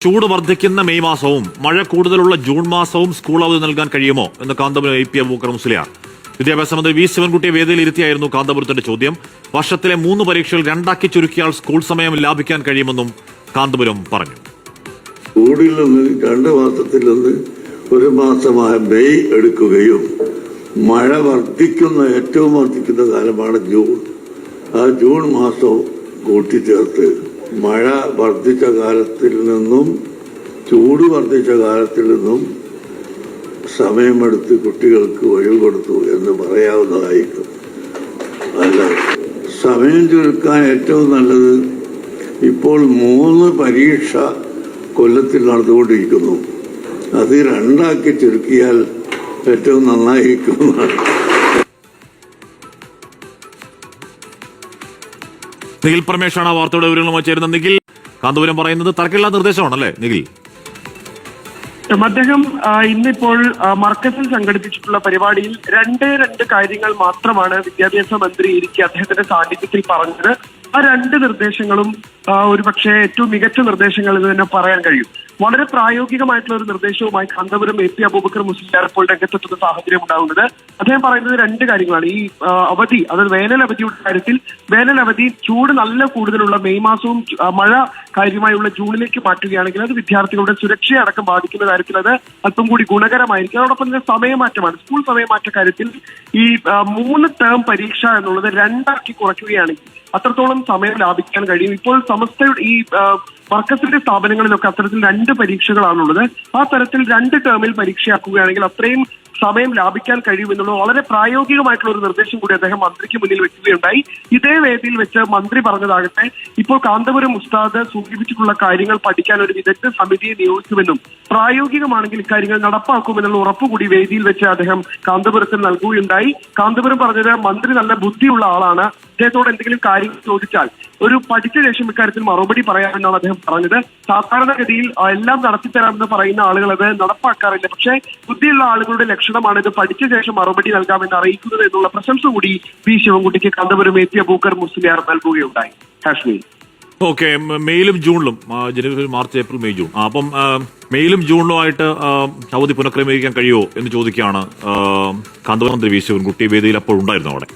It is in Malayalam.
ചൂട് വർദ്ധിക്കുന്ന മെയ് മാസവും മഴ കൂടുതലുള്ള ജൂൺ മാസവും സ്കൂൾ അവധി നൽകാൻ കഴിയുമോ എന്ന് കാന്തപുരം AP അബൂബക്കർ മുസ്ലിയാർ വിദ്യാഭ്യാസ മന്ത്രി വി ശിവൻകുട്ടിയെ വേദിയിൽ ഇരുത്തിയായിരുന്നു കാന്തപുരത്തിന്റെ ചോദ്യം. വർഷത്തിലെ 3 പരീക്ഷകൾ 2 ചുരുക്കിയാൽ സ്കൂൾ സമയം ലാഭിക്കാൻ കഴിയുമെന്നും കാന്തപുരം പറഞ്ഞു. ചൂടിൽ നിന്ന് 2 മാസത്തിൽ നിന്ന് 1 മാസമായ മെയ് എടുക്കുകയും മഴ ഏറ്റവും വർദ്ധിക്കുന്ന കാലമാണ് ജൂൺ. ആ ജൂൺ മാസം കൂട്ടിച്ചേർത്ത് മഴ വർദ്ധിച്ച കാലത്തിൽ നിന്നും ചൂട് വർദ്ധിച്ച കാലത്തിൽ നിന്നും സമയമെടുത്ത് കുട്ടികൾക്ക് ഒഴിവ് കൊടുത്തു എന്ന് പറയാവുന്നതായിരിക്കും. അല്ല, സമയം ചുരുക്കാൻ ഏറ്റവും നല്ലത് ഇപ്പോൾ 3 പരീക്ഷ കൊല്ലത്തിൽ നടന്നുകൊണ്ടിരിക്കുന്നു. അത് 2 ചുരുക്കിയാൽ ഏറ്റവും നന്നായിരിക്കുന്നതാണ്. നിഖിൽ പരമേശാണ് ആ വാർത്തയുടെ വിവരങ്ങളുമായി ചേരുന്ന. നിഖിൽ, കാന്തപുരം പറയുന്നത് തർക്കമില്ലാത്ത നിർദ്ദേശമാണല്ലേ നിഖിൽ? അദ്ദേഹം ഇന്നിപ്പോൾ മർക്കസിൽ സംഘടിപ്പിച്ചിട്ടുള്ള പരിപാടിയിൽ 2 കാര്യങ്ങൾ മാത്രമാണ് വിദ്യാഭ്യാസ മന്ത്രി ഇരിക്കെ അദ്ദേഹത്തിന്റെ സാന്നിധ്യത്തിൽ പറഞ്ഞത്. ആ 2 നിർദ്ദേശങ്ങളും ഒരുപക്ഷെ ഏറ്റവും മികച്ച നിർദ്ദേശങ്ങൾ എന്ന് തന്നെ പറയാൻ കഴിയും. വളരെ പ്രായോഗികമായിട്ടുള്ള ഒരു നിർദ്ദേശവുമായി കാന്തപുരം AP അബൂബക്കർ മുസ്ലിയാർ ഇപ്പോൾ രംഗത്തെത്തുന്ന സാഹചര്യം ഉണ്ടാകുന്നത്. അദ്ദേഹം പറയുന്നത് 2 കാര്യങ്ങളാണ്. ഈ അവധി, അതായത് വേനൽ അവധിയുടെ കാര്യത്തിൽ വേനൽ അവധി ചൂട് നല്ല കൂടുതലുള്ള മെയ് മാസവും മഴ കാര്യമായുള്ള ജൂണിലേക്ക് മാറ്റുകയാണെങ്കിൽ അത് വിദ്യാർത്ഥികളുടെ സുരക്ഷയെ അടക്കം ബാധിക്കുന്ന കാര്യത്തിൽ അത് അല്പം കൂടി ഗുണകരമായിരിക്കും. അതോടൊപ്പം തന്നെ സമയമാറ്റമാണ്. സ്കൂൾ സമയമാറ്റ കാര്യത്തിൽ ഈ 3 ടേം പരീക്ഷ എന്നുള്ളത് 2 കുറയ്ക്കുകയാണെങ്കിൽ അത്രത്തോളം സമയം ലാഭിക്കാൻ കഴിയും. ഇപ്പോൾ സമസ്തയുടെ ഈ മർക്കസിന്റെ സ്ഥാപനങ്ങളിലൊക്കെ അത്തരത്തിൽ 2 പരീക്ഷകളാണുള്ളത്. ആ തരത്തിൽ 2 ടേമിൽ പരീക്ഷയാക്കുകയാണെങ്കിൽ അത്രയും സമയം ലാഭിക്കാൻ കഴിയുമെന്നുള്ള വളരെ പ്രായോഗികമായിട്ടുള്ള ഒരു നിർദ്ദേശം കൂടി അദ്ദേഹം മന്ത്രിക്ക് മുന്നിൽ വെക്കുകയുണ്ടായി. ഇതേ വേദിയിൽ വെച്ച് മന്ത്രി പറഞ്ഞതാകട്ടെ, ഇപ്പോൾ കാന്തപുരം ഉസ്താദ് സൂചിപ്പിച്ചിട്ടുള്ള കാര്യങ്ങൾ പഠിക്കാൻ ഒരു വിദഗ്ധ സമിതിയെ നിയോഗിക്കുമെന്നും പ്രായോഗികമാണെങ്കിൽ ഇക്കാര്യങ്ങൾ നടപ്പാക്കുമെന്നുള്ള ഉറപ്പുകൂടി വേദിയിൽ വെച്ച് അദ്ദേഹം കാന്തപുരത്തിന് നൽകുകയുണ്ടായി. കാന്തപുരം പറഞ്ഞത് മന്ത്രി നല്ല ബുദ്ധിയുള്ള ആളാണ്, അദ്ദേഹത്തോട് എന്തെങ്കിലും കാര്യങ്ങൾ ചോദിച്ചാൽ ഒരു പഠിച്ച ശേഷം ഇക്കാര്യത്തിൽ മറുപടി പറയാമെന്നാണ് അദ്ദേഹം പറഞ്ഞത്. സാധാരണഗതിയിൽ എല്ലാം നടത്തിത്തരാമെന്ന് പറയുന്ന ആളുകൾ അത് നടപ്പാക്കാറില്ല. പക്ഷേ ബുദ്ധിയുള്ള ആളുകളുടെ ലക്ഷണമാണ് ഇത് പഠിച്ച ശേഷം മറുപടി നൽകാമെന്ന് അറിയിക്കുന്നത് എന്നുള്ള പ്രശംസ കൂടി വി ശിവൻകുട്ടിക്ക് കാന്തപുരം AP അബൂബക്കർ മുസ്ലിയാർ നൽകുകയുണ്ടായി. കാശ്മീർ ഓക്കെ, മെയിലും ജൂണിലും, ജനുവരി, മാർച്ച്, ഏപ്രിൽ, മെയ്, ജൂൺ, അപ്പം മെയിലും ജൂണിലുമായിട്ട് അവധി പുനഃക്രമീകരിക്കാൻ കഴിയുമോ എന്ന് ചോദിക്കുകയാണ് കാന്തപുരം മന്ത്രി വി ശിവൻകുട്ടി. വേദിയിൽ അപ്പോൾ ഉണ്ടായിരുന്നു അവിടെ.